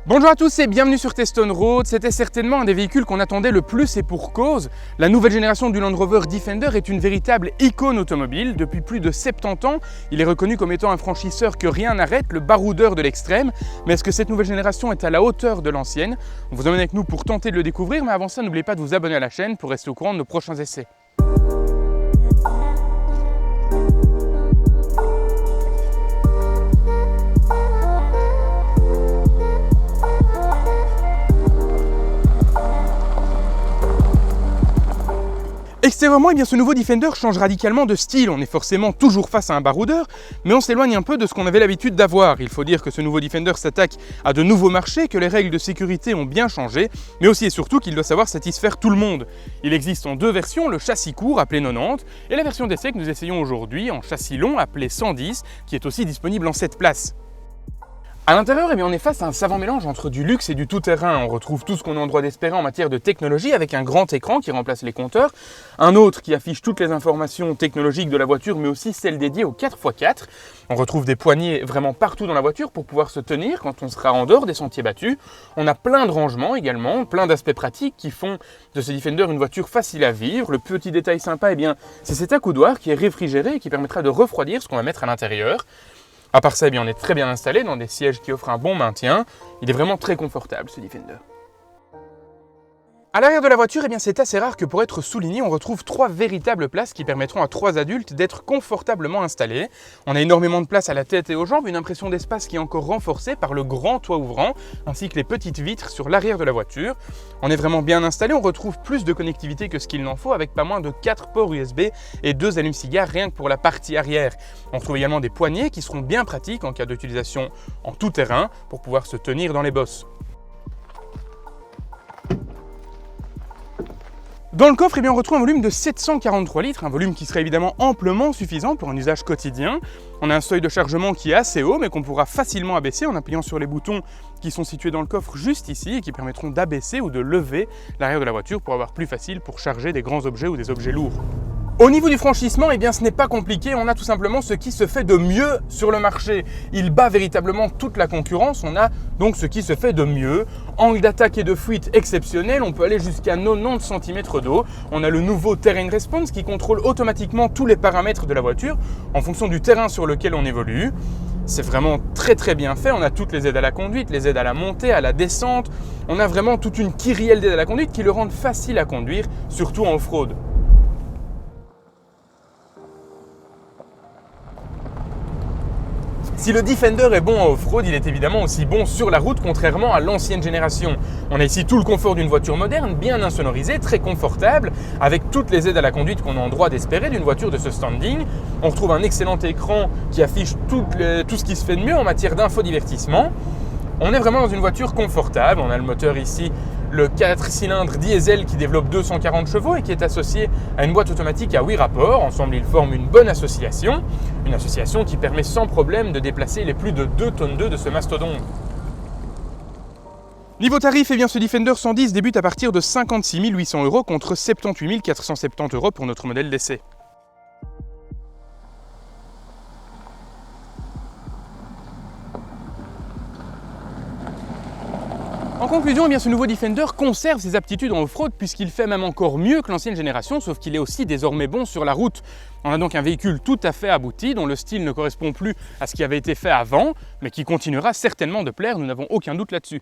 Bonjour à tous et bienvenue sur Teston Road. C'était certainement un des véhicules qu'on attendait le plus et pour cause. La nouvelle génération du Land Rover Defender est une véritable icône automobile. Depuis plus de 70 ans, il est reconnu comme étant un franchisseur que rien n'arrête, le baroudeur de l'extrême. Mais est-ce que cette nouvelle génération est à la hauteur de l'ancienne? On vous emmène avec nous pour tenter de le découvrir, mais avant ça, n'oubliez pas de vous abonner à la chaîne pour rester au courant de nos prochains essais. Extérieurement, ce nouveau Defender change radicalement de style. On est forcément toujours face à un baroudeur, mais on s'éloigne un peu de ce qu'on avait l'habitude d'avoir. Il faut dire que ce nouveau Defender s'attaque à de nouveaux marchés, que les règles de sécurité ont bien changé, mais aussi et surtout qu'il doit savoir satisfaire tout le monde. Il existe en deux versions, le châssis court appelé 90 et la version d'essai que nous essayons aujourd'hui en châssis long appelé 110, qui est aussi disponible en 7 places. À l'intérieur, on est face à un savant mélange entre du luxe et du tout-terrain. On retrouve tout ce qu'on a en droit d'espérer en matière de technologie avec un grand écran qui remplace les compteurs, un autre qui affiche toutes les informations technologiques de la voiture mais aussi celles dédiées au 4x4. On retrouve des poignées vraiment partout dans la voiture pour pouvoir se tenir quand on sera en dehors des sentiers battus. On a plein de rangements également, plein d'aspects pratiques qui font de ce Defender une voiture facile à vivre. Le petit détail sympa, c'est cet accoudoir qui est réfrigéré et qui permettra de refroidir ce qu'on va mettre à l'intérieur. À part ça, on est très bien installé dans des sièges qui offrent un bon maintien. Il est vraiment très confortable ce Defender. À l'arrière de la voiture, c'est assez rare que pour être souligné, on retrouve 3 véritables places qui permettront à 3 adultes d'être confortablement installés. On a énormément de place à la tête et aux jambes, une impression d'espace qui est encore renforcée par le grand toit ouvrant, ainsi que les petites vitres sur l'arrière de la voiture. On est vraiment bien installé, on retrouve plus de connectivité que ce qu'il n'en faut, avec pas moins de 4 ports USB et 2 allumes-cigares rien que pour la partie arrière. On trouve également des poignées qui seront bien pratiques en cas d'utilisation en tout terrain pour pouvoir se tenir dans les bosses. Dans le coffre, on retrouve un volume de 743 litres, un volume qui serait évidemment amplement suffisant pour un usage quotidien. On a un seuil de chargement qui est assez haut, mais qu'on pourra facilement abaisser en appuyant sur les boutons qui sont situés dans le coffre juste ici et qui permettront d'abaisser ou de lever l'arrière de la voiture pour avoir plus facile pour charger des grands objets ou des objets lourds. Au niveau du franchissement, ce n'est pas compliqué, on a tout simplement ce qui se fait de mieux sur le marché. Il bat véritablement toute la concurrence, on a donc ce qui se fait de mieux. Angle d'attaque et de fuite exceptionnel, on peut aller jusqu'à 90 cm d'eau. On a le nouveau Terrain Response qui contrôle automatiquement tous les paramètres de la voiture en fonction du terrain sur lequel on évolue. C'est vraiment très bien fait, on a toutes les aides à la conduite, les aides à la montée, à la descente. On a vraiment toute une kyrielle d'aides à la conduite qui le rendent facile à conduire, surtout en off-road. Si le Defender est bon en off-road, il est évidemment aussi bon sur la route, contrairement à l'ancienne génération. On a ici tout le confort d'une voiture moderne, bien insonorisée, très confortable, avec toutes les aides à la conduite qu'on a en droit d'espérer d'une voiture de ce standing. On retrouve un excellent écran qui affiche tout ce qui se fait de mieux en matière d'infodivertissement. On est vraiment dans une voiture confortable. On a le moteur ici, le 4 cylindres diesel qui développe 240 chevaux et qui est associé à une boîte automatique à 8 rapports. Ensemble, ils forment une bonne association. Une association qui permet sans problème de déplacer les plus de 2,2 tonnes de ce mastodonte. Niveau tarif, ce Defender 110 débute à partir de 56 800 € contre 78 470 € pour notre modèle d'essai. En conclusion, ce nouveau Defender conserve ses aptitudes en off-road puisqu'il fait même encore mieux que l'ancienne génération, sauf qu'il est aussi désormais bon sur la route. On a donc un véhicule tout à fait abouti, dont le style ne correspond plus à ce qui avait été fait avant, mais qui continuera certainement de plaire, nous n'avons aucun doute là-dessus.